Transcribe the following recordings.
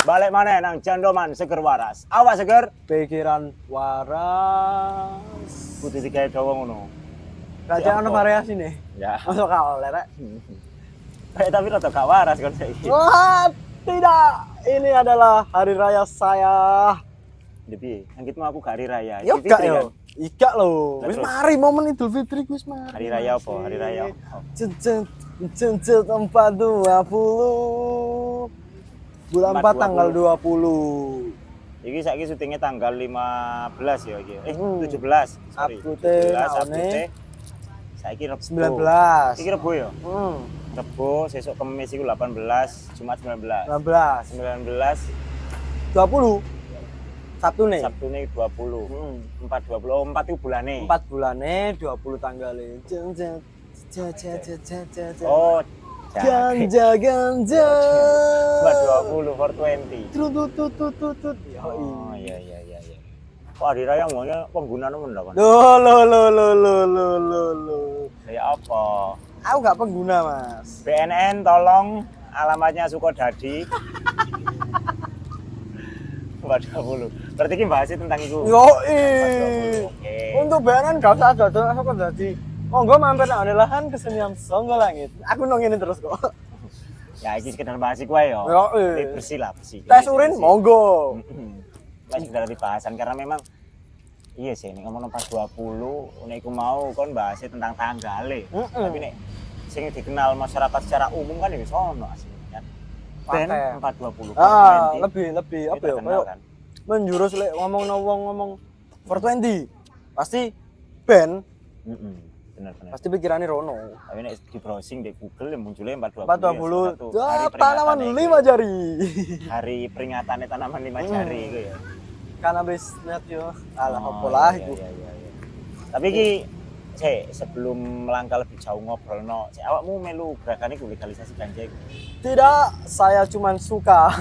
Balik mana nang Jandoman seger waras. Awak seger, Pikiran waras. kudu digawe dawa ngono. Raja ono variasi nih. Ya. Masuk kau lerek. Tapi rada gak waras kon saiki. Wah, tidak. Ini adalah hari raya saya. Jadi, anggitmu aku gak hari raya. Yo Idul gak Fitri yo. kan? Ika lo. Wis Terus? mari momen Idul Fitri wis mari. Hari raya apa? Hari raya apa? Cencet 420. Bulan 4 tanggal 20. Iki saiki syutingnya tanggal 15 ya iki. 17. Sorry. Sabtu teh 17 Sabtu naone. teh. Saiki Rebo. 19. Iki Rebo ya? Rebo, sesuk Kamis iku 18, Jumat 19. 19. 19 20. Sabtu nih. Sabtu nih 20. 4 20. Oh, 4 itu bulane. 4 bulane 20 tanggalnya. Oh, Ganja ganja. 20 for 20. Tutut. Oh, iya. Kok hari raya ngomongnya penggunaan men kan? Lo. Kayak apa? Aku gak pengguna, Mas. BNN tolong alamatnya Sukodadi. 420. Berarti ini bahasnya tentang itu. Yo, Oke. untuk BNN gak usah dodol aku jadi. Monggo mampir nang lahan kesenian Songgo Langit. Aku nang ngene terus kok. Ya iki sekedar bahas iku ae yo. Yo, Bersih lah, bersih. tes urin monggo. Masih sekedar dibahasan karena memang iya sih nek ngomong 420 nek iku mau kon bahasnya tentang tanggale. Tapi nek sing dikenal masyarakat secara umum kan ya wis ono asline kan. Ben 420. Lebih apa ya? Kayak kan. menjurus lek ngomong 420. Pasti band Bener. pasti pikirannya Rono. Tapi nek di browsing di Google yang munculnya 420. Ya, Tanaman 5 jari. Hari peringatannya tanaman 5 jari itu ya. Cannabis net yo. Alah Oh, opo lah iya, iku. iya. Tapi iki sebelum melangkah lebih jauh ngobrolno, awakmu melu gerakan iku legalisasi ganja iku. Tidak, saya cuman suka.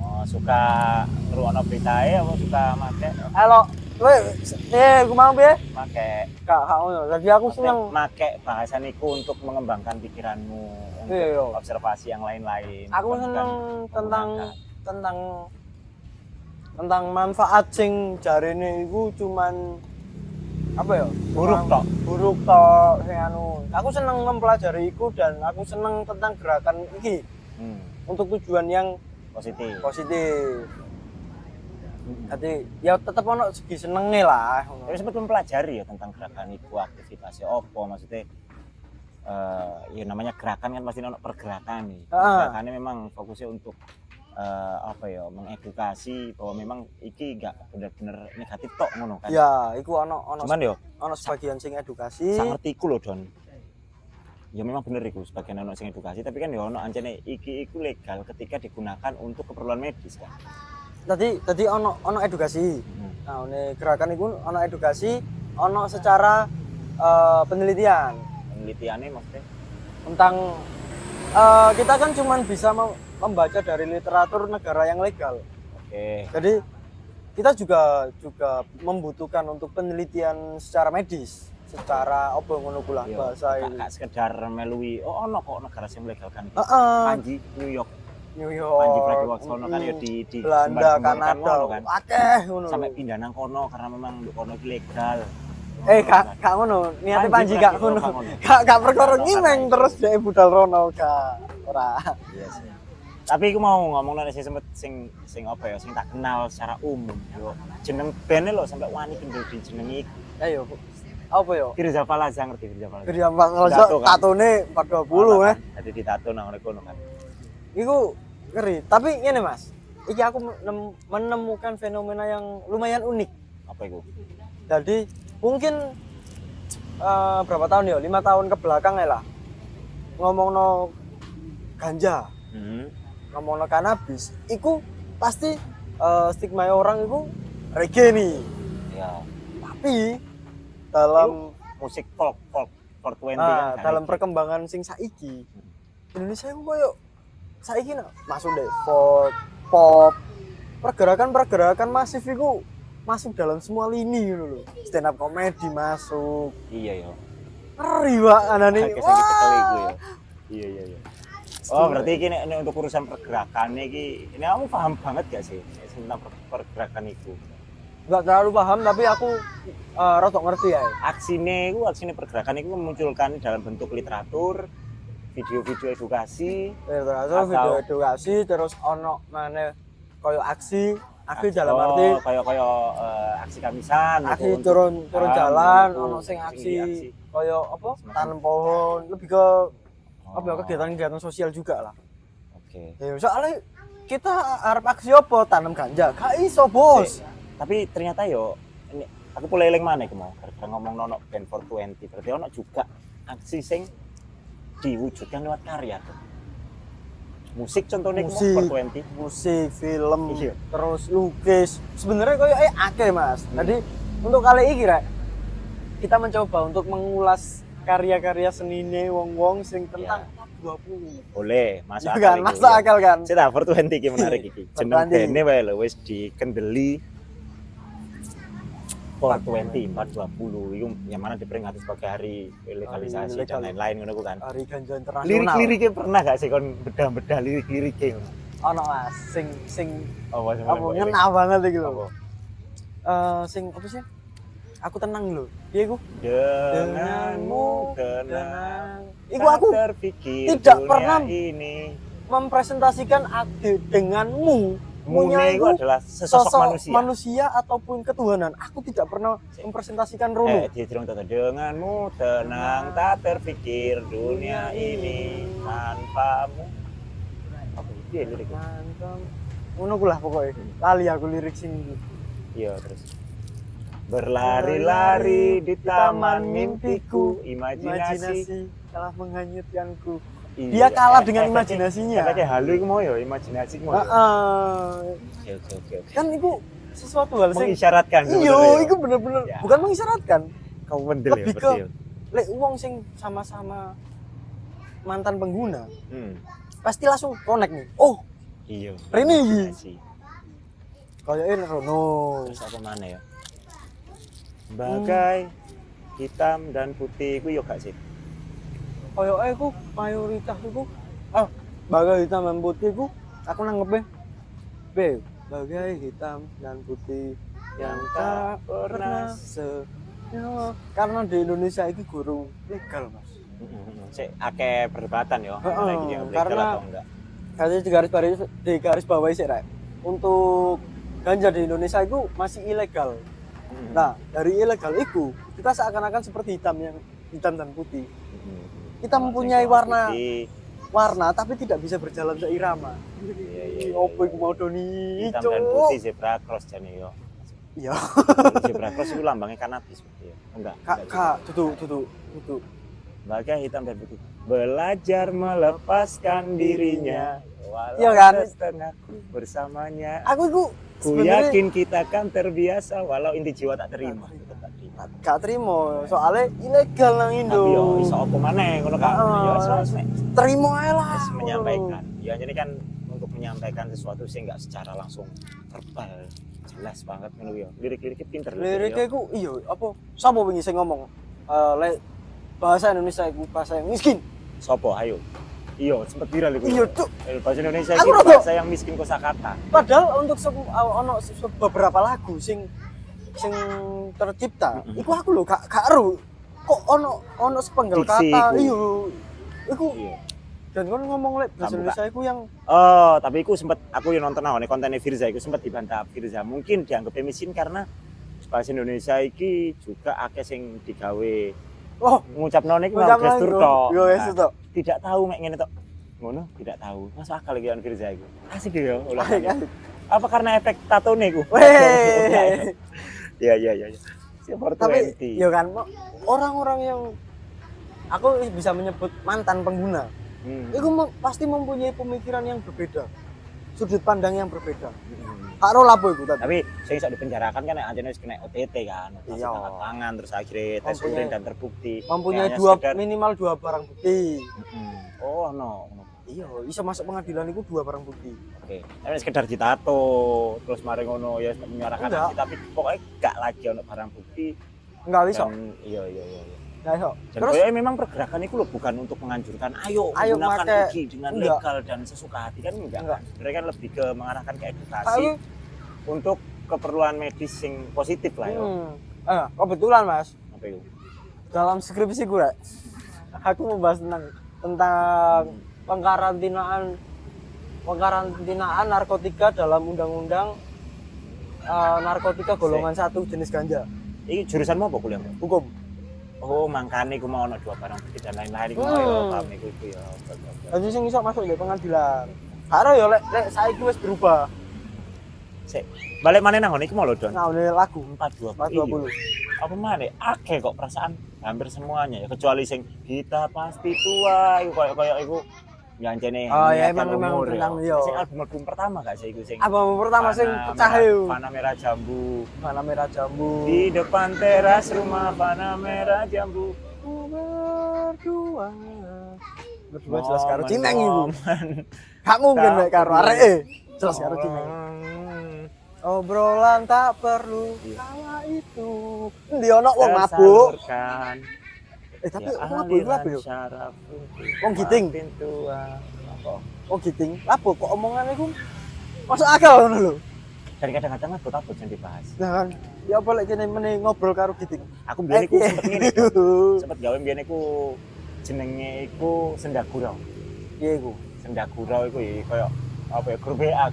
Oh, suka ngrungokno beritae apa suka make? Halo, aku mau piye? Make. Kak, ngono. Jadi aku seneng. Make bahasan iku untuk mengembangkan pikiranmu, untuk Iya. observasi yang lain-lain. Aku bukan seneng menggunakan. tentang manfaat sing jarene iku cuman apa ya? Buruk tok sing anu. Aku seneng mempelajari iku dan aku seneng tentang gerakan iki untuk tujuan yang positif. Jadi ya tetep ono segi senenge lah. Tapi sempat mempelajari ya tentang gerakan itu, aktivitasnya apa maksudnya ya namanya gerakan kan pasti ono pergerakan nih. Gerakannya memang fokusnya untuk apa ya mengedukasi bahwa memang iki enggak bener-bener negatif tok ngono kan. Ya, iku ono Cuman yo ono sebagian sing edukasi. sak ngertiku lho Don. Ya memang bener iku sebagian ono sing edukasi tapi kan yo ono ancene iki iku legal ketika digunakan untuk keperluan medis kan. Tadi ono edukasi. Nah, ini gerakan itu ono edukasi, ono secara penelitian. Penelitiannya maksudnya Tentang kita kan cuman bisa membaca dari literatur negara yang legal. Oke. Jadi kita juga membutuhkan untuk penelitian secara medis, secara apa ngono kula bahasa itu. Gak sekedar melui ono kok negara sing melegalkan. Panji New York. Panji Pragiwaksono kan ya di Belanda, Kanada kan. Akeh ngono. Sampai pindah nang kono karena memang nduk kono ilegal. Gak ngono, niate Panji gak ngono. Gak perkara ngimeng terus dhek budal rono gak ora. Iya sih. Tapi aku mau ngomong nek sing apa ya sing tak kenal secara umum yo. Jeneng band lho sampai wani kendel dijenengi. Ayo. Apa yo? Firza Falaza ngerti Firza Falaza. Firza Falaza tatone 420 Jadi ditato nang kono kan. Iku ngeri, tapi ngene Mas. Iki aku menemukan fenomena yang lumayan unik. Apa itu? Jadi mungkin berapa tahun ya? 5 tahun ke belakang lah. Ngomongno ganja. Ngomongno cannabis, iku pasti stigma orang iku reggae nih. Ya. Tapi dalam musik folk 420 kan. Dalam reggae. perkembangan sing saiki Indonesia iku koyo saiki masuk deh folk, pop, pergerakan masif iku masuk dalam semua lini gitu loh. Stand up comedy masuk. Iya ya. Ngeri Pak anane. Sakit iku ya. Iya. Oh, berarti ini untuk urusan pergerakan ini kamu paham banget gak sih tentang pergerakan itu? Enggak terlalu paham tapi aku rada ngerti ya. Aksine pergerakan itu memunculkan dalam bentuk literatur, video-video edukasi, video edukasi terus ono mana koyo aksi dalam arti koyo aksi kamisan, aksi turun jalan, ono sing aksi koyo apa? Tanam pohon, lebih ke apa kegiatan-kegiatan sosial juga lah. Oke. Ya soalnya kita harap aksi apa? Tanam ganja. Gak iso, Bos. Tapi ternyata ini aku mulai eling maneh mau ngomong nono band 420 berarti ono juga aksi sing diwujudkan lewat karya tuh. Musik contohnya musik, 420. Musik, film, terus lukis. Sebenarnya koyo akeh, Mas. Jadi untuk kali ini kita mencoba untuk mengulas karya-karya senine wong-wong sing tentang 20. Boleh, masuk akal. Kan, masuk akal kan. Cita 420 iki menarik iki. Jeneng band-e wae lho wis dikendeli 420 itu yang mana diperingati sebagai hari legalisasi dan lain-lain ngono kan. Hari ganja internasional. Lirik-liriknya pernah gak sih kon bedah-bedah lirik-liriknya ngono? Ono Mas, sing apa ngena banget iki lho. Sing apa sih? Aku tenang lho. Piye iku? Denganmu tenang. Iku aku terpikir tidak pernah ini mempresentasikan denganmu. Munya itu adalah sosok manusia ataupun ketuhanan. Aku tidak pernah mempresentasikan Rono. Denganmu tenang, tak terpikir dunia ini tanpamu. Apa itu liriknya? Ngono ku lah pokoknya. Lali aku lirik sing iya terus. Berlari-lari di taman mimpiku, imajinasi telah menghanyutkanku. Dia kalah dengan imajinasinya. Kayak halu iku mau imajinasi mau. Oke. Kan itu sesuatu hal sing mengisyaratkan. Iya, itu bener-bener bukan mengisyaratkan. Kamu mendel ya berarti. Lek wong sing sama-sama mantan pengguna. Pasti langsung connect nih. Oh, iya. Rene iki. Kayaknya Rono. Terus apa mana ya? Bagai hitam dan putih iku yo gak sih? Kayaknya aku mayoritas itu bagai hitam dan putih aku nanggepnya bagai hitam dan putih yang tak pernah karena di Indonesia itu guru legal Mas. Akeh perdebatan ya karena katanya di garis bawahi sih untuk ganja di Indonesia itu masih ilegal. Nah dari ilegal itu kita seakan-akan seperti hitam dan putih. Kita mempunyai warna tapi tidak bisa berjalan seirama. Iya. Opo iku mau doni hitam dan putih zebra cross jane yo. Iya. Zebra cross itu lambangnya kanabis ya. Enggak. Kak, tutu. Bagai hitam dan putih. Belajar melepaskan dirinya. Iya kan? Setengahku bersamanya. Aku yakin kita kan terbiasa walau inti jiwa tak terima. Gak terima, soalnya ilegal nang Indo. Tapi yo iso apa maneh ngono kan. Ya terima ae lah. Menyampaikan. Ya ini kan untuk menyampaikan sesuatu sih enggak secara langsung verbal. Jelas banget ngono yo. Lirik-liriknya pinter. Liriknya iku iya apa? Sapa wingi sing ngomong? Bahasa Indonesia iku bahasa yang miskin. Sopo? Ayo. Iya, sempat viral itu. Iya, Cuk. Bahasa Indonesia itu bahasa yang miskin kosakata. Padahal untuk beberapa lagu sing tercipta, iku aku lho gak ero. Kok ono sepenggal kata, iya. Iku. Dan kon ngomong lek bahasa Indonesia iku yang tapi iku sempat aku yo nonton kontennya Firza iku sempat dibantah Firza. Mungkin dianggap miskin karena bahasa Indonesia iki juga akeh sing digawe ngucapno iki mau gestur tok. Yo gestur tok. Tidak tahu mek ngene tok. Ngono, tidak tahu. Masuk akal iki kan Firza iku. Asik ya ulah. Apa karena efek tatone iku? Iya. Tapi ya kan orang-orang yang aku bisa menyebut mantan pengguna. Itu pasti mempunyai pemikiran yang berbeda. Sudut pandang yang berbeda. Karo lapo iku tadi. Tapi sing iso dipenjarakan kan anjene wis kena OTT kan. Iya. Tangan terus akhirnya tes urin dan terbukti. Mempunyai minimal 2 barang bukti. Oh no. Iya, iso masuk pengadilan itu 2 barang bukti. Oke. Tapi sekedar ditato terus mari ngono ya menyuarakan aksi tapi pokoknya gak lagi ono barang bukti. Enggak iso. Iya. Gak iso. Dan Terus kayaknya memang pergerakan itu loh bukan untuk menganjurkan ayo gunakan make uji dengan enggak. legal dan sesuka hati kan enggak. Enggak. Sebenarnya kan lebih ke mengarahkan ke edukasi aku untuk keperluan medis yang positif lah ya. kebetulan Mas, Apa itu? dalam skripsi gue aku membahas tentang pengkarantinaan narkotika dalam undang-undang narkotika golongan 1 jenis ganja. Ini jurusanmu apa kuliah? Hukum. Oh, makanya aku mau ono dua barang bukti dan lain-lain iku mau ya paham iku ya. Jadi sing iso masuk di pengadilan. Karo ya lek saiki wis berubah. Sik, balik mana nang ngene iki mau lho, Don. Nah, ini lagu 420. 420. Apa mana? Akeh kok perasaan hampir semuanya ya kecuali sing kita pasti tua iku koyo iku jancene. Oh ya emang tentang yo. Sing album pertama gak sih iku sing Album pertama sing pecah yo. Fana Merah Jambu. Fana Merah Jambu. Di depan teras rumah Fana Merah Jambu. Berdua jelas karo Cineng iku. Gak mungkin nek karo areke. Jelas karo Cineng. Obrolan tak perlu kala itu. Endi ono wong mabuk. Tapi wong mabuk iku apa yo? Wong giting. Oh giting. Lapo kok omongane iku masuk akal ngono lho. Dan kadang-kadang abot-abot yang dibahas. Nah kan, ya apa lek kene meneh ngobrol karo giting. Aku biyen iku sempet ngene. Sempet gawe biyen iku jenenge iku Sendagurau. Piye iku? Sendagurau iku ya koyo apa ya grup WA.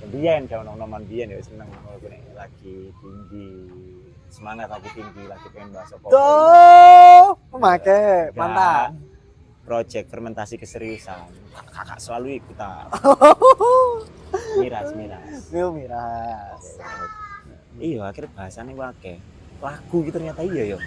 Biyen kalau nomor biyen ya seneng ngono nek lagi tinggi. Semangat lagi tinggi, lagi pengen bahas apa. Tuh, pemakai mantap. Project fermentasi keseriusan. Kakak selalu ikutan. Miras. Miras. Iya, akhirnya bahasannya akeh. Lagu gitu ternyata iya ya.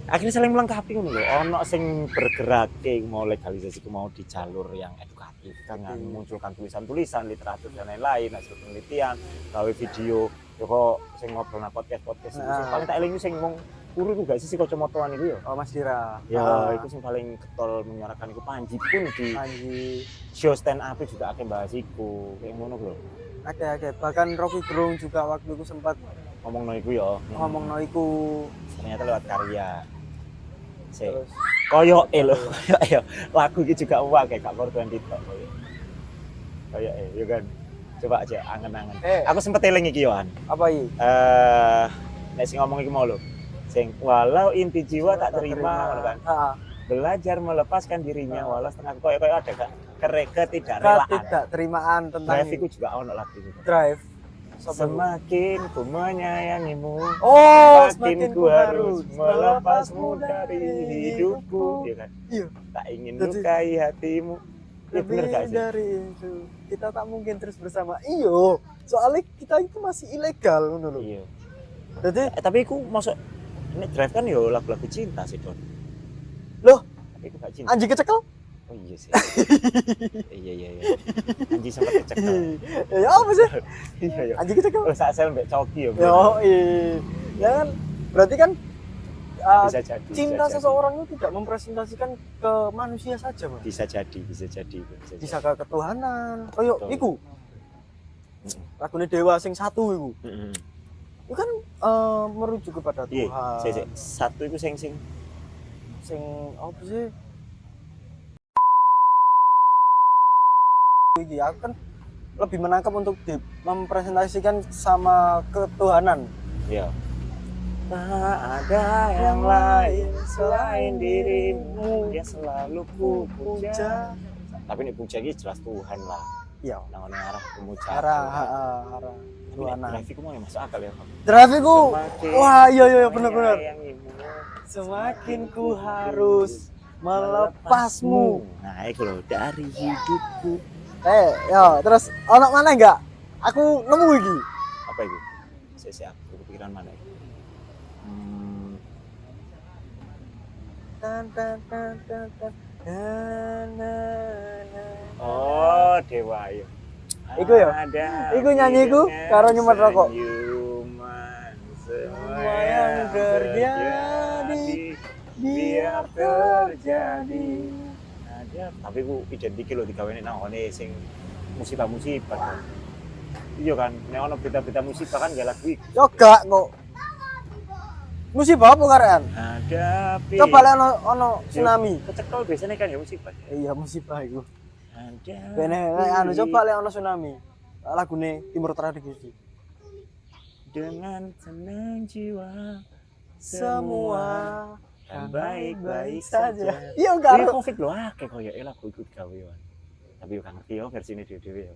Akhirnya saling melengkapi ngono lho. Ono sing bergerak mau legalisasi mau di jalur yang edukatif dengan memunculkan tulisan-tulisan, literatur dan lain-lain, hasil penelitian, gawe video. Yo kok sing ngobrol nang podcast sing paling tak eling sing ngomong turu iku gak sih kacamataan iku ya. Oh Mas Dira. Ya, iku sing paling getol menyuarakan iku Panji pun di show stand up juga akeh bahas iku. Kayak ngono lho. Akeh. Bahkan Rocky Gerung juga waktu itu sempat Ngomongno iku ya. ngomongno iku Ternyata lewat karya. Sik. Koyoke lho. Ya lagu iki juga akeh gak korban TikTok koyo. Koyoke ya kan. Coba aja angen-angen. Aku sempet eling iki Yohan. apa iki? Nek sing ngomong iki mau lho. Sing walau inti jiwa tak terima ngono kan. Heeh. Belajar melepaskan dirinya walau setengah koyo ada ketidakrelaan. Ketidakterimaan tentang Drive itu juga ono lagu itu. Drive. Semakin ku menyayangimu, Oh, semakin ku harus melepasmu dari hidupku, ya kan? Iya. Tak ingin lukai hatimu. Ya bener gak sih? Dari itu kita tak mungkin terus bersama. Iyo, soalnya kita itu masih ilegal ngono lho. Iya. Jadi Tapi aku masuk ini Drive kan yo lagu-lagu cinta sih, Don. loh, Tapi aku gak cinta. anjing kecekel? Oh iya sih. Iya. Anjing sempat kecekel. Ya apa sih? Iya. Anjing kecekel. Oh, sak sel mbek coki ya. Yo, ya kan berarti kan Bisa jadi. cinta bisa jadi. seseorang itu tidak mempresentasikan ke manusia saja, Mas. Bisa jadi. Bisa ke ketuhanan. Koyo Betul. iku. Lagune Dewa sing satu iku. Heeh. Itu kan merujuk kepada Iya, Tuhan. satu itu sing Sing apa sih? Iki aku kan lebih menangkap untuk mempresentasikan sama ketuhanan. ya. Tak ada yang lain selain dirimu, dia selalu ku puja. Tapi ini puja ini jelas Tuhan lah. Iya. Nang arah pemuja. Arah Tuhanan. Tuhanan. Grafikku mau masuk akal ya. Grafikku. Semakin Wah, iya benar. menyayangimu, Semakin ku harus melepasmu. Nah, itu loh dari hidupku. Ya, terus ono mana enggak? Aku nemu iki. Apa itu? Saya aku kepikiran mana? Tan. Oh, Dewa ya. Iku ya? Iku nyanyi iku karo nyumet rokok. Semua yang terjadi biar terjadi. Tapi ku identik lho digawene nang ngene sing musibah-musibah. Iya kan, nek ono berita-berita musibah kan gak lagu iku. Yo gak kok. Musibah apa karean? Hadapi. Coba lek ono tsunami. Kecekol biasanya kan ya musibah. Iya musibah iku. Hadapi. Bene anu coba lek ono tsunami. Lagune Timur Tengah iki. Dengan tenang jiwa Semua kan baik-baik saja. saja. Iya Ini karo. Covid lho akeh koyo lagu iku gawe. Tapi yo gak ngerti yo versine dhewe-dhewe yo.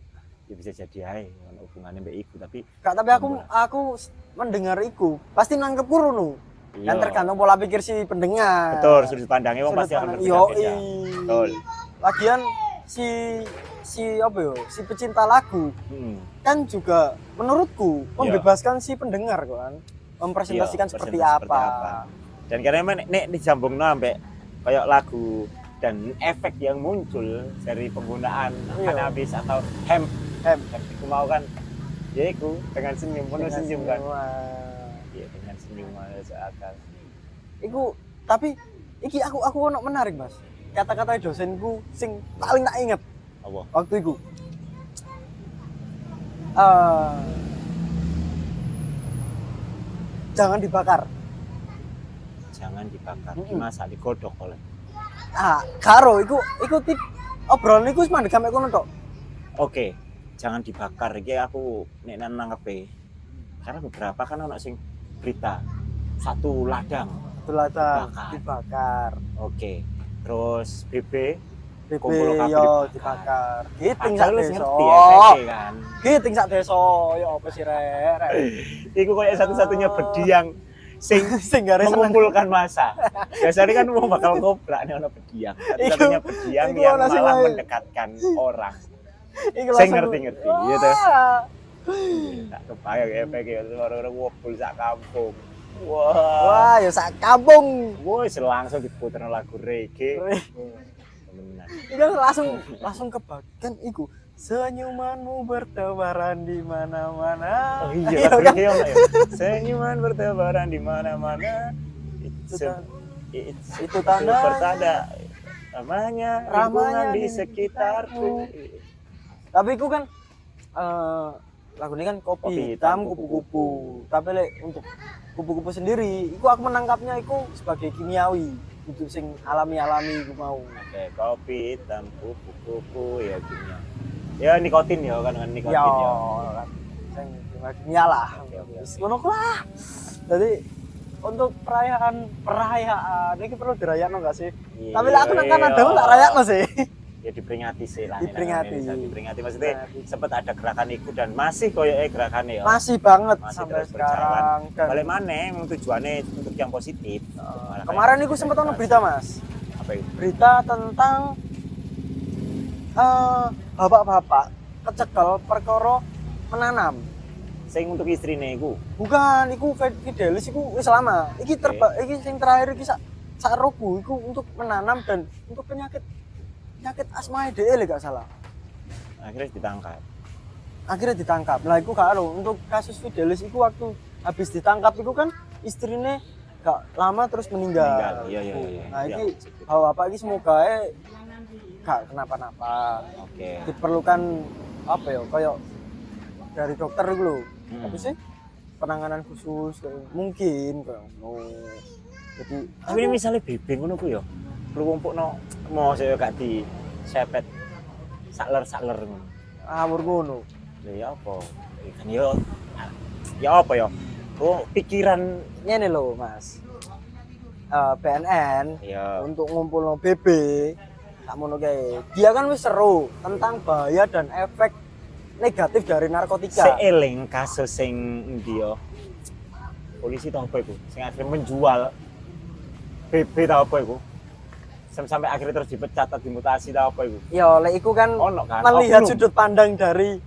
Ya bisa jadi ae ono hubungane mbek iku tapi Gak, tapi aku mendengar iku pasti nangkep ngono. iya. Kan tergantung pola pikir si pendengar. Betul, sudut pandangnya wong Sudut pasti akan pandang- berbeda-beda. Yoi. Betul. Lagian si apa yo? Si pecinta lagu kan juga menurutku membebaskan si pendengar kan. Mempresentasikan Iya, seperti presentasi apa. Dan karena nek disambungno ambek kayak lagu dan efek yang muncul dari penggunaan Iya. cannabis atau hemp Hem. itu mau kan ya iku dengan senyum penuh Dengan senyum kan senyuman. iya dengan senyum masuk akal Iku tapi iki aku ono menarik Mas. Kata-kata dosenku sing paling tak inget apa waktu itu. Jangan dibakar. jangan dibakar Mm-mm. dimasak digodok oleh Karo iku tip obrolan iku wis mandek sampe kono tok. oke jangan dibakar iki aku nek nangkepe karena beberapa kan ono sing berita satu ladang Belata Dibakar. dibakar. oke terus BB BB Kumpul kabeh yo dibakar. dibakar. Giting sak padahal wis desa. ngerti efeknya kan Giting sak desa yo apa sih rek. iku kayak satu-satunya berdiang sing Sing gare seneng. mengumpulkan masa. Biasanya kan mau bakal ngobrol nih ono berdiang. Satu-satunya berdiang iku yang ono sing malah wae. mendekatkan orang. Iku Sing langsung- ngerti-ngerti, iya tuh. Wah. Tak kebayang efeknya orang-orang ngumpul sak kampung. Wah, ya sak kampung. Woi, langsung diputer lagu reggae. Temenan. Iku langsung kebagian iku. Senyumanmu bertebaran di mana-mana. Oh iya, lagu reggae ono ya. Senyuman bertebaran di mana-mana. Itu tanda pertanda ramanya lingkungan di sekitarku. Tapi iku kan lagu ini kan kopi, Kopi hitam, hitam, kupu-kupu. Tapi untuk kupu-kupu sendiri, iku aku menangkapnya iku sebagai kimiawi, untuk sing alami-alami iku mau. Oke, kopi hitam kupu-kupu ya kimia. Ya nikotin ya kan nikotin Ya, ya. kan. Sing kimia lah. Oke, oke. Wis ngono ku lah. Jadi untuk perayaan ini perlu dirayakno enggak sih? Iya, Tapi lah aku nang iya. Kanada enggak rayakno sih. Ya diperingati sih lah. Diperingati. Diperingati maksudnya Diperingati. sempat ada gerakan itu dan masih koyo gerakannya ya. Masih banget Masih sampai terus sekarang. Dan Balik mana memang tujuannya untuk yang positif. Malah kemarin kayak iku sempat ono berita, Mas. apa itu? Berita tentang bapak-bapak kecekel perkara menanam. Sing untuk istrine iku. Bukan, iku Fidelis iku wis lama. Iki sing terakhir iki sak rohku iku untuk menanam dan untuk penyakit asma DE gak salah. Akhirnya ditangkap. Akhirnya ditangkap. Lah iku gak ero untuk kasus Fidelis iku waktu habis ditangkap iku kan istrinya gak lama terus meninggal. Iya iya iya. Nah Iya, iki positif. bapak iki semoga gak kenapa-napa. Oke. Diperlukan apa ya kayak dari dokter itu loh. Tapi sih penanganan khusus mungkin kayak jadi Tapi ini misalnya bebek ngono ku ya. Lu ngumpulno mau saya gak di sepet sakler ngono. ngawur ngono. Lha ya apa? Kan ya apa ya? Oh, pikiran Ngene lho, Mas. BNN ya untuk ngumpulno BB tak mono kae. Dia kan wis seru tentang bahaya dan efek negatif dari narkotika. seeling kasus sing endi yo. Polisi tau apa iku? Sing akhirnya menjual BB tau apa iku? Sampai akhirnya terus dipecat atau dimutasi tau apa iku? Ya, lek iku kan Ono kan melihat oknum. sudut pandang dari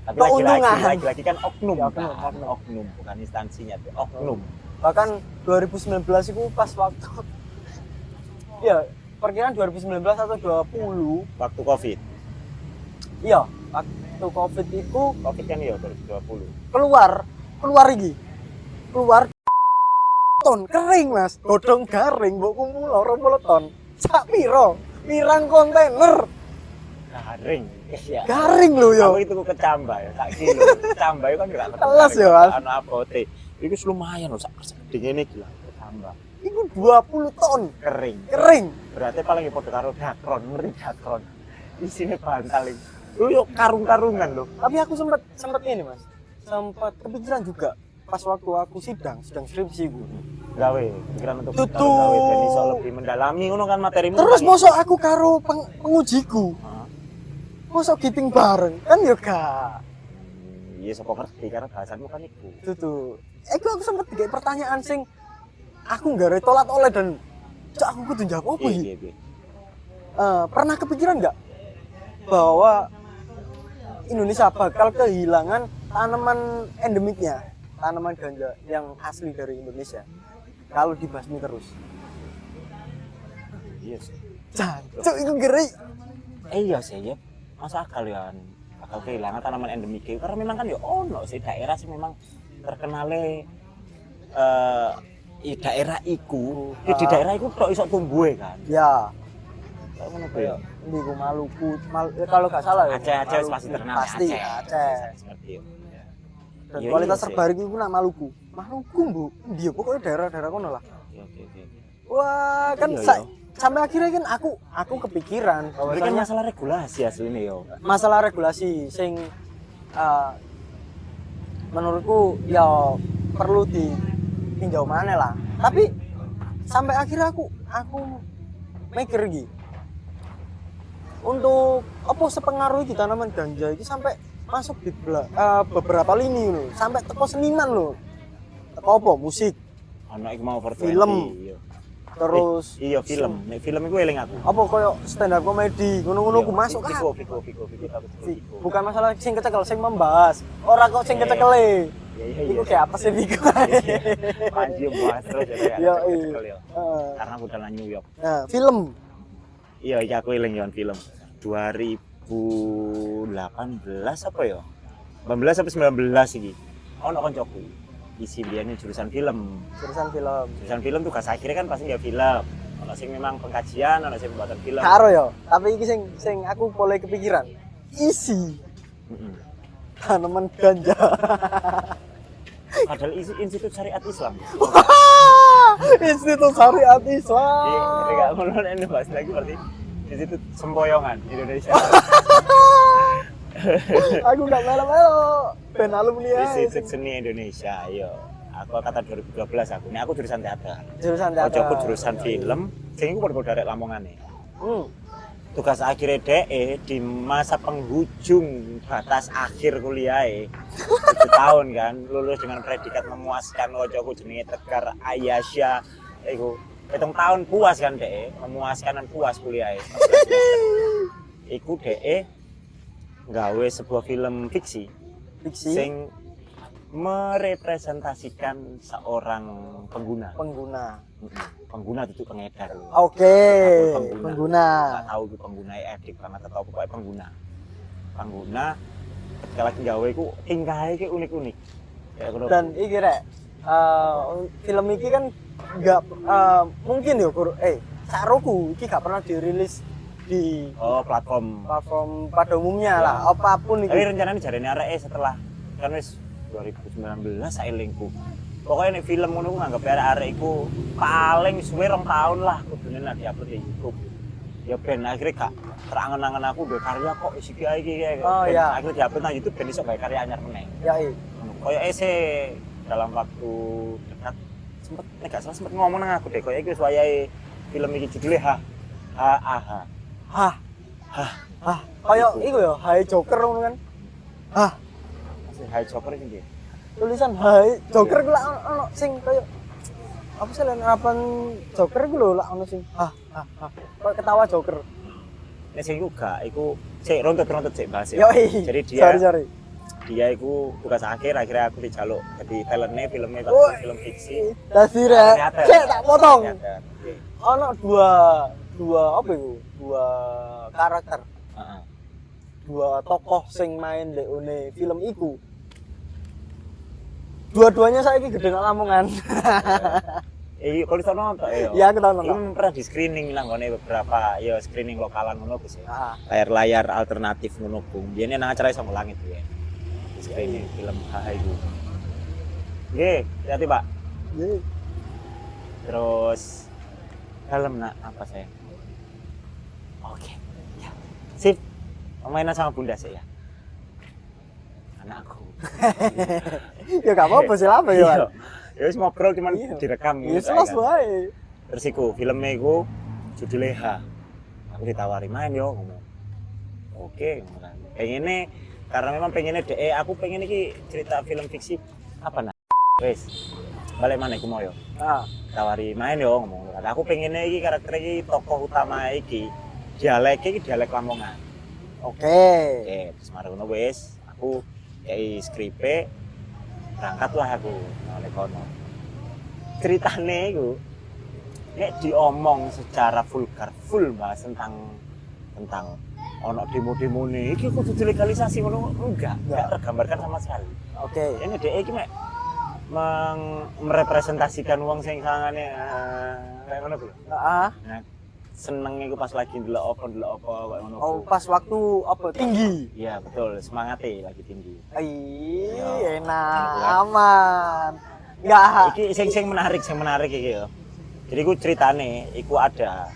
Tapi keuntungan. lagi kan oknum, Ya, kan? oknum. Oknum bukan instansinya, tapi oknum. bahkan 2019 itu pas waktu ya perkiraan 2019 atau 20 Waktu Covid. iya waktu Covid itu Covid kan ya 2020. keluar ton kering Mas godong garing mbok kumpul 20 ton sak piro pirang kontainer Garing. Ya. garing lho yo Aku itu kecambah ya, sak kilo. Kecambah itu kan enggak Kelas ya, Mas. Anu abote. Iku lumayan loh sak segede ngene iki lah. tambah. Iku 20 ton Kering. kering. Berarti paling podo karo dakron, ngerti dakron. Isine bantal iki. Lu yo karung-karungan lho. Tapi aku sempet ini Mas. Sempat kepikiran juga pas waktu aku sidang skripsi gue. Gawe pikiran untuk Tutu. gawe ben iso lebih mendalami ngono kan materimu. Terus kan. mosok aku karo pengujiku. Heeh. Mosok giting bareng kan ya gak. Iya sapa ngerti karena bahasanmu kan iku. Tutu. Aku sempet kayak pertanyaan sing aku nggak tolak oleh dan cak aku kudu jawab apa Iya, sih? iya. Pernah kepikiran nggak bahwa Indonesia bakal kehilangan tanaman endemiknya, tanaman ganja yang asli dari Indonesia kalau dibasmi terus? Iya sih. Jancuk itu ngeri. Iya sih ya. Masa akal ya bakal kehilangan tanaman endemik karena memang kan ya ono sih daerah sih memang terkenale daerah iku. Di daerah iku tok iso tumbuh kan. Ya, Kayak ngono ku ya. ini gue Maluku, kalau nggak salah ya. Aceh Maluku. pasti terkenal Pasti ya, Aceh. Seperti itu. Dan Iya, kualitas iya sih. terbaik itu nak Maluku. Maluku bu, dia pokoknya daerah-daerah kono lah. Oke. Wah, kan Iya, iya. sampai akhirnya kan aku kepikiran Ini kan bahwasanya masalah regulasi aslinya yo. masalah regulasi sing menurutku ya perlu ditinjau mana lah. Tapi sampai akhirnya aku mikir gitu. Untuk apa sepengaruh di tanaman ganja ini sampai masuk di beberapa lini loh, sampai teko seniman loh. Teko apa? Musik, Ono iku mau for Film. 20, iya. terus Iya film. Nek film iku eling aku. apa koyo stand up comedy, ngono-ngono Iya, ku masuk kan. Viko. Bukan masalah sing kecekel, sing membahas. Ora kok sing kecekele. Iya. Iku kayak apa sih Viko? Panji bahas terus ya. Iya, Cekel iya. ya. Karena aku udah nang New York. Nah, film. Iya, iki aku eling yon film. 2018 apa ya? 18 sampai 19 iki. Ono koncoku. Isi biasanya jurusan film. Jurusan film tugas akhirnya kan pasti ya film. Ono sing memang pengkajian, ono sing pembuatan film. Karo ya, tapi iki sing aku mulai kepikiran. Isi Heeh. tanaman ganja. Padahal isi Institut Syariat Islam. Institut Syariat Iya, Islam. enggak mau ini bahas lagi berarti Institut Sempoyongan Indonesia. Aku nggak melo-melo. Ben alumni ya. Institut Seni Indonesia, ayo. Aku kata 2012 aku. Ini aku jurusan teater. Jurusan teater. Aku jurusan film. Sing iku padha arek Lamongane. Hmm. Tugas akhirnya DE di masa penghujung batas akhir kuliah 7 tahun kan lulus dengan predikat memuaskan ojoku jenenge Tegar Ayasya iku 7 tahun puas kan DE memuaskan dan puas kuliah iku DE gawe sebuah film fiksi sing merepresentasikan seorang pengguna itu pengedar. Oke, Pengguna. pengguna. Nggak tahu itu pengguna edik banget atau pokoknya pengguna ketika lagi gawe itu tingkahnya itu unik-unik ya, Dan iki rek film iki kan nggak mungkin ya saroku iki gak pernah dirilis di platform pada umumnya Ya. lah apapun itu. tapi rencananya jarene arek setelah kan wis 2019 saelingku pokoknya nih film ngono nganggep arek iku paling suwe 2 tahun lah kudune nek diupload di YouTube ya ben akhirnya gak terangen-angen aku duwe karya kok isi iki Oh, iya. akhirnya diupload nang YouTube ben iso gawe karya anyar meneh Ya iya. koyo dalam waktu dekat nek gak salah sempet ngomong nang aku deh koyo iki wis wayahe film iki judulnya Kayak iku ya, Hai Joker ngono kan. masih Hai Joker iki nggih Tulisan Hai Joker ku lak ono sing kayak apa sih harapan Joker ku lho lak ono sing kayak ketawa Joker. nek sing iku gak iku sik rontot sik bahas Yo ya jadi sorry. dia iku tugas akhirnya aku dijaluk jadi talentnya filmnya film fiksi Dadi rek, Teater. cek tak potong. Teater, oke. Ono dua apa iku? Dua karakter, Heeh. dua tokoh sing main leone film iku. Dua-duanya saiki gede nang Lamongan. Kalau bisa nonton ya. Iya, aku tahu Ini nonton. pernah di screening nang ngene beberapa ya screening lokalan ngono Gus ya. Heeh. Layar-layar alternatif ngono ku. Biyen nang acara Sama Langit ya. Di screening film iku. Nggih, hati Pak. Jadi Terus dalam nak apa saya? Oke, ya. Sip. Mainan sama bunda sih ya. Anakku. Ya gak apa-apa sih apa ya. Iya. Ya wis ngobrol cuman direkam Ya gitu, jelas kan. wae. Terus iku filmnya iku judulnya H. Aku ditawari main yo ngomong. Oke, ngomong kan. Pengennya karena memang pengennya aku pengen iki cerita film fiksi apa nah. Wes. Balik mana iku mau yo. Nah, Tawari main yo ngomong. Aku pengennya iki karakter iki tokoh utama iki dialeknya iki dialek Lamongan. oke. Oke, terus mari ngono wis aku kayak skripe berangkatlah aku oleh kono. Ceritane iku nek diomong secara vulgar full bahas tentang ono demo-demo nih iki kudu dilegalisasi ngono enggak tergambarkan sama sekali. Oke. Ini dhek iki mek merepresentasikan wong sing sangane kayak ngono kuwi. Heeh. Nah, seneng iku pas lagi ndelok apa kayak ngono. Oh, pas waktu apa tinggi. Iya, betul. Semangatnya lagi tinggi. Ih, enak, aman. Enggak. Iki sing menarik iki ya. Jadi ku ceritane iku ada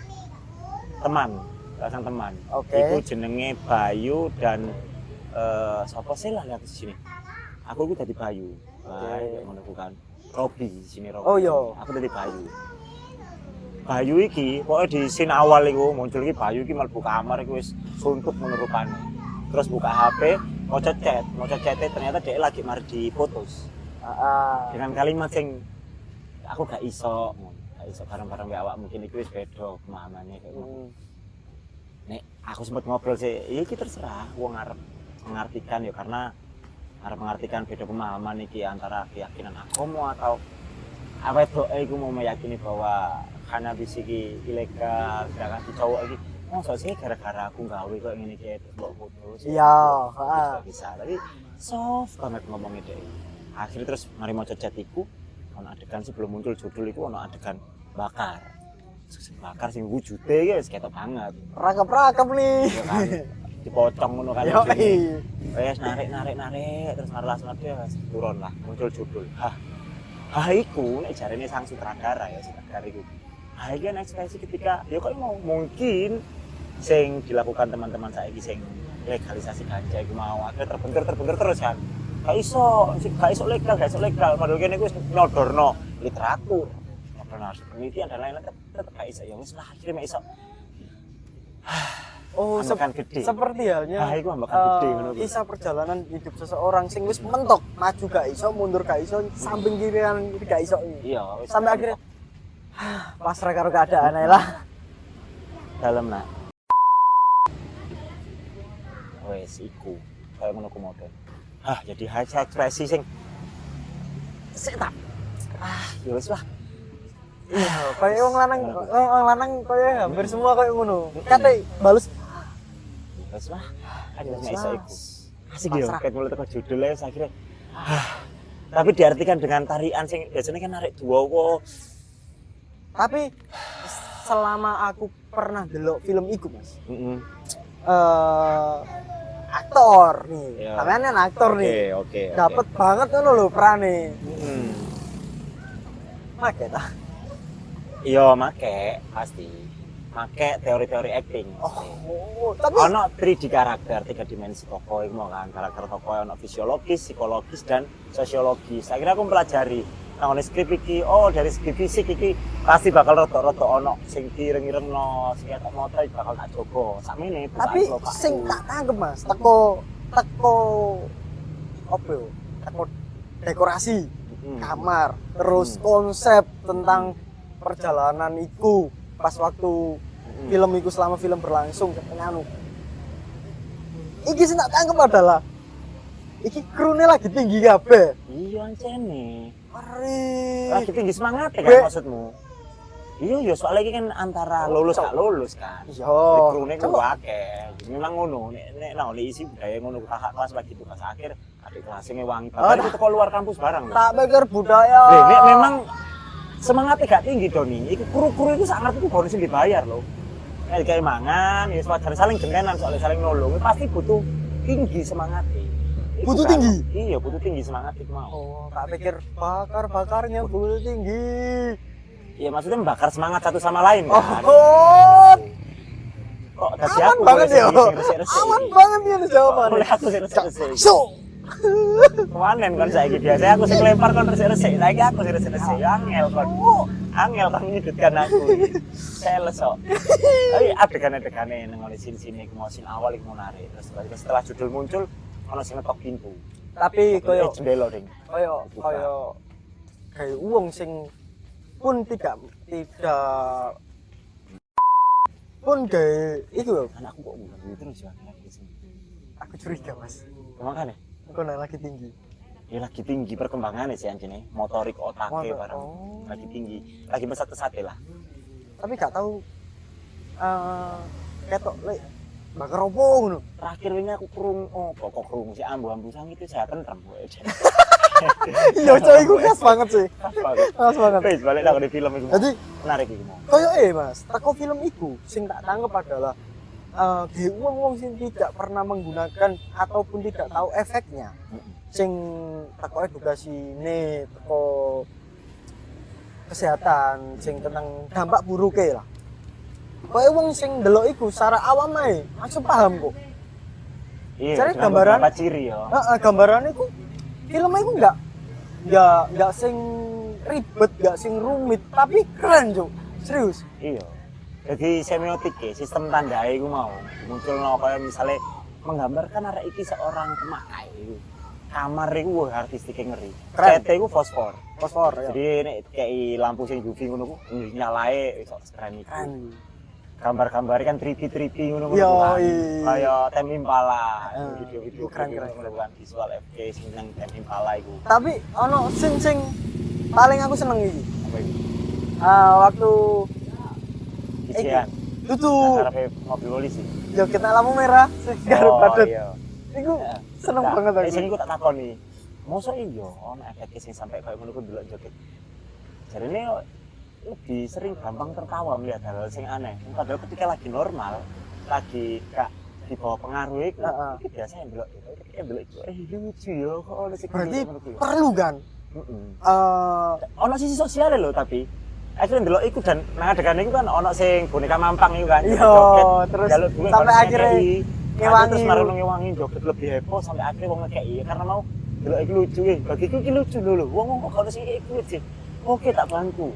teman, pasang teman. Oke. Iku jenenge Bayu dan sapa sih lah lihat di sini. Aku iku dadi Bayu. Kayak ngono ku kan. Robi di sini Robi. Oh iya. Aku dadi Bayu. Bayu iki pokoknya di scene awal iku muncul iki Bayu iki mlebu kamar iku wis suntuk ngono rupane. Terus buka HP, maca chat ternyata dia lagi mari diputus. Dengan kalimat sing aku gak iso bareng-bareng mbek awak mungkin iki wis beda pemahamannya kayak ngono. Nek aku sempat ngobrol sih, ya iki terserah wong arep mengartikan ya karena arep mengartikan beda pemahaman iki antara keyakinan agama atau awet iku mau meyakini bahwa cannabis iki ilegal, sedangkan si cowok iki mosok sih gara-gara aku gawe kok ngene iki terus mbok putus. Iya, Bisa. Tapi soft banget ngomongnya deh. Akhirnya terus mari maca chat iku ono adegan sebelum muncul judul iku ono adegan bakar. Bakar sing wujude iki wis ketok banget. Rakep-rakep nih. Ya kan. Dipotong ngono kan. Yo, Wes narik terus marlas wis turun lah muncul judul. Hah iku nek jarene sang sutradara ya sutradara iku. Iki kan ekspresi ketika ya kok mau mungkin sing dilakukan teman-teman saiki sing legalisasi ganja iku mau akhirnya terbentur terus kan. Gak iso legal. Padahal kene iku wis nyodorno literatur. Nyodorno penelitian dan lain-lain tetep gak iso ya wis lah akhirnya iso. Oh, gede. seperti halnya Iku ambakan gede ngono kuwi. kisah perjalanan hidup seseorang sing wis mentok, maju gak iso, mundur gak iso, samping kiri kanan gak iso. Iya, wis Sampai akhirnya pasrah karo keadaan ae lah. dalem nak. Wes iku kaya ngono ku model. Jadi haja ekspresi sing tak. Ya wis lah. Iya, kaya wong lanang kaya hampir semua kaya ngono. Kate bales Wes lah. Ada nek iso iku. Asik yo Pasrah. ket mulut teko judule wis akhirnya. Tapi diartikan dengan tarian sing biasanya kan narik dua kok. Tapi selama aku pernah delok film iku, Mas. Heeh. Aktor nih. Iya. Sampeyan kan aktor nih. Oke. Dapat banget ngono lho perane. Heeh. Make ta. Iya, make pasti. Make teori-teori acting. Oh, tapi Ono 3D karakter, 3 dimensi tokoh iku mau kan. Karakter tokoh ono fisiologis, psikologis dan sosiologis. Akhirnya aku mempelajari nang skrip iki, dari segi fisik iki pasti bakal rada-rada ono sing direng-irengno, sing ketok moto bakal tak jogo. Sakmene tapi sing tak tangkep Mas, teko apa yo? Teko dekorasi kamar, terus konsep tentang perjalanan iku pas waktu film iku selama film berlangsung anu. Iki sing tak tangkep adalah iki krune lagi tinggi kabeh. Iya ancene. Mari. Lagi tinggi semangat ya Be- kan maksudmu? Iya, soalnya ini kan antara lulus gak lulus kan. Iya. Krune ku Coba. akeh. Memang ngono, nek isi budaya ngono kakak kelas lagi tugas akhir, adik kelasnya wangi. Oh, Bapak itu teko luar kampus bareng. Tak pikir budaya. Nek memang semangatnya gak tinggi Doni. Iku kru-kru itu sangat itu bonus yang dibayar loh. Kayak mangan, ya wajar saling gentenan soalnya saling nolong. Pasti butuh tinggi semangatnya. Iku Butuh kan- tinggi? Iya, butuh tinggi semangat itu mau. Oh, tak pikir bakarnya butuh tinggi. Ya maksudnya membakar semangat satu sama lain kan. Oh, Kok tadi aman aku banget ya. boleh resik-resik. Aman banget ya jawabannya. Boleh aku sing resik-resik. So. Kemanen kan saiki biasanya aku sing lempar kon resik-resik. Saiki aku sing resik-resik. Angel kon. Angel kan menyudutkan aku. Sales kok. Tapi adegan-adegane nang ngene sini iku mau sin awal iku menarik. Terus setelah judul muncul ono sing ngetok pintu. Tapi koyo jendela ding. koyo kayak wong sing pun tidak pun kayak itu loh. Anakku kok ngomong terus ya di sini. Aku curiga mas. Makanya Kok lagi tinggi. ya lagi tinggi perkembangannya sih anjene, motorik otaknya bareng lagi tinggi, lagi besar-besar lah. Tapi gak tahu ketok lek bakar opo ngono. Terakhir ini aku kurung kok kurung si ambu-ambu sang itu saya tentrem gue. Iya coy iku khas banget sih. Khas banget. Wis balik nang di film itu. Jadi menarik iki mau. koyo mas, teko film iku sing tak tangkep adalah wong sing tidak pernah menggunakan ataupun tidak tahu efeknya. Sing teko edukasi nih, teko kesehatan, sing tentang dampak buruknya lah. Koyo wong sing ndelok iku secara awam ae langsung paham kok. Iya, Cari gambaran apa ciri ya. Gambaran iku filmnya iku enggak sing ribet, enggak sing rumit, tapi keren, Cuk. Serius. Iya. Jadi semiotik ya, sistem tandai iku mau muncul kayak misalnya menggambarkan arek iki seorang pemakai iku. Kamar iku wah artistiknya ngeri. Keren. CT iku fosfor. Fosfor ya. Jadi nek kayak lampu sing UV ngono ku nyalae iso keren iku. Keren. Gambar-gambar kan 3D ngono Yo, kan. iya. Kayak Tem Impala, itu video-video keren-keren. kan visual FK sing nang Tem Impala iku. Tapi ono sing paling aku seneng iki. Apa iku? Waktu Ijean. itu Ngarepe mobil polisi. yo kita lampu merah sing garuk padet. Iya. Iku seneng banget aku. Sing iku tak takoni. Mosok iya ono efek sing sampai koyo ngono ku delok joget. Jarine lebih sering gampang tertawa melihat hal sing aneh. Padahal ketika lagi normal, lagi gak di bawah pengaruh itu biasa yang delok itu lucu ya kok ono sing Berarti perlu kan? Ono sisi sosial lho tapi akhirnya delok iku dan nang adegan iku kan ono sing boneka mampang iku kan iya, terus sampai akhirnya ngewangi terus marung ngewangi joget lebih heboh sampai akhirnya wong ngekeki karena mau delok iki lucu bagiku iki lucu lho wong kok ono sing iku lucu oke tak bantu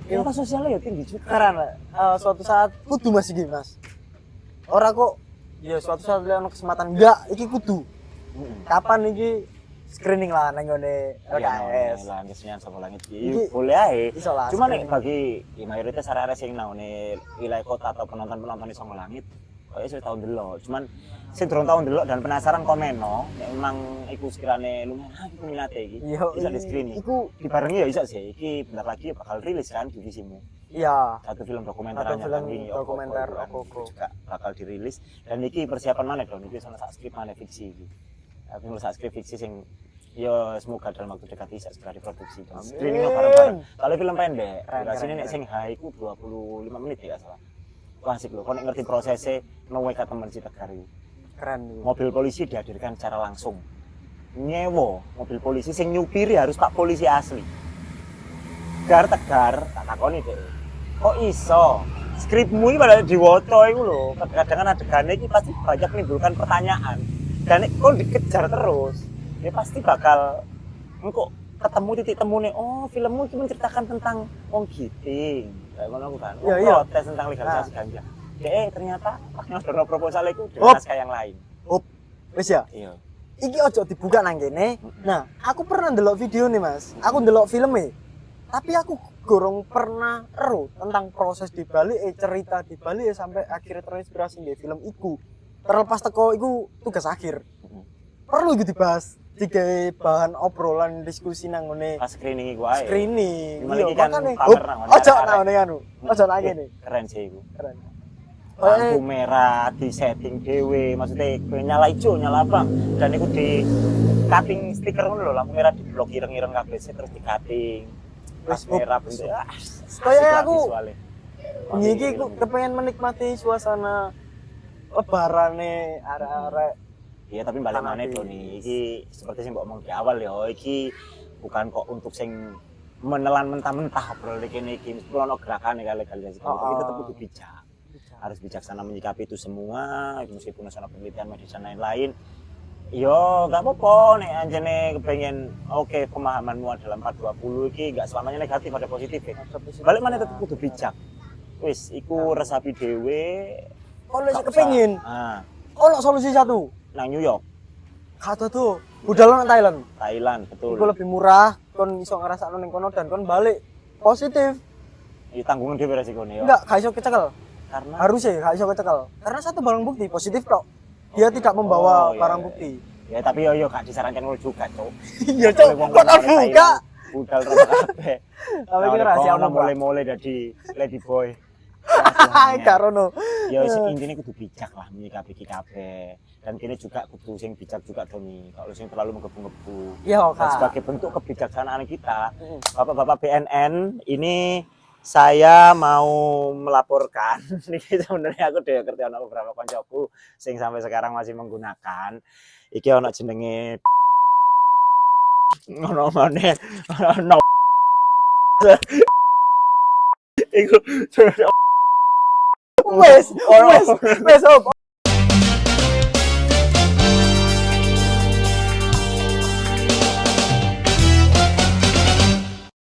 Ilmu sosialnya ya tinggi juga. Karena suatu saat kudu masih gini mas. Orang kok ya suatu saat lihat kesempatan enggak, iki kudu. Kapan iki screening lah nang ngene RKS. Lah ngesnya sapa langit iki boleh ae. Cuma nek bagi mayoritas arek-arek sing nang wilayah kota atau penonton-penonton iso langit kok iso tau ndelok. Cuman sing durung tau ndelok dan penasaran komeno nek memang iku sekirane lumayan iku minate iki. Iso di screening. Iku dibarengi ya iso sih. Iki bentar lagi bakal rilis kan divisimu. Iya. Satu film dokumenter dokumenter Okoko juga bakal dirilis dan iki persiapan mana dong? Iki sono sak skrip mana fiksi iki. Aku nulis sak skrip fiksi sing ya semoga dalam waktu dekat bisa segera diproduksi. Screeningnya bareng-bareng. Kalau film pendek, durasinya nek sing high ku 25 menit ya salah. Klasik lho, kau ngerti prosesnya ngewe teman si Tegar itu. Keren. Mobil polisi dihadirkan secara langsung. Nyewo mobil polisi sing nyupiri harus pak polisi asli. Tegar, tak takoni deh. Kok iso? Skripmu ini pada diwoto itu loh. Kadang-kadang adegannya ini pasti banyak menimbulkan pertanyaan. Dan kok dikejar terus, ya pasti bakal engkau ketemu titik temu nih. Oh, filmmu itu menceritakan tentang wong giting. Kayak ngono kan. Protes tentang legalisasi ganja. Ternyata pas proposal itu dengan naskah yang lain. Wis ya? Iya. Iki ojo dibuka nang kene. Nah, aku pernah ndelok video nih, Mas. Aku ndelok filmnya. Tapi aku gorong pernah ero tentang proses di balik cerita di balik sampai akhirnya terinspirasi di film iku. Terlepas teko iku tugas akhir. Perlu gitu dibahas tiga bahan obrolan diskusi nang ngene. Pas screening iku ae. Screening. Iya, makane ojo nang ngene anu. Ojo nang ngene. Keren sih iku. Keren. Lampu merah di setting dewe, maksudnya nyala hijau, nyala abang, dan itu di cutting stiker ngono lho, lampu merah di blok ireng-ireng kabeh terus di cutting. Pas merah bentuk. Kayak aku iki kepengen menikmati suasana lebarane arek-arek. Iya, tapi balik maneh Doni, iki seperti sing mbok omong di awal ya, iki bukan kok untuk sing menelan mentah-mentah bro iki meskipun ono gerakan legalisasi kita tetap kudu bijak. Harus bijaksana menyikapi itu semua meskipun ada penelitian medis dan lain-lain. Yo nggak apa-apa nih anjene kepengen oke pemahamanmu adalah 420 iki nggak selamanya negatif ada positif ya. Balik mana tetap kudu bijak. Wis iku resapi dhewe kalau sih kepengin ono solusi satu nang New York. Kata tuh budal nang Thailand betul. Iku lebih murah kon iso ngrasakno ning kono dan kon balik positif. Iya tanggungan dhewe resikonya ya. Enggak iso kecekel. Karena harusnya gak iso kecekel. Karena satu barang bukti positif kok. Dia tidak membawa barang bukti. Ya tapi yo gak disarankan ngono juga, Cuk. Iya, Cuk. Kok tak buka? Budal rada kabeh. Tapi iki rahasia ono mulai dadi lady boy. Karono. Ya intine kudu bijak lah menyikapi iki kabeh. Dan kini juga kudu sing bijak juga Doni. Kalau sing terlalu menggebu-gebu. Iya, Kak. Sebagai bentuk kebijaksanaan kita, Bapak-bapak BNN ini saya mau melaporkan ini sebenarnya aku udah ngerti ana beberapa koncoku sing sampai sekarang masih menggunakan iki ana jenenge ngono maneh no iku wes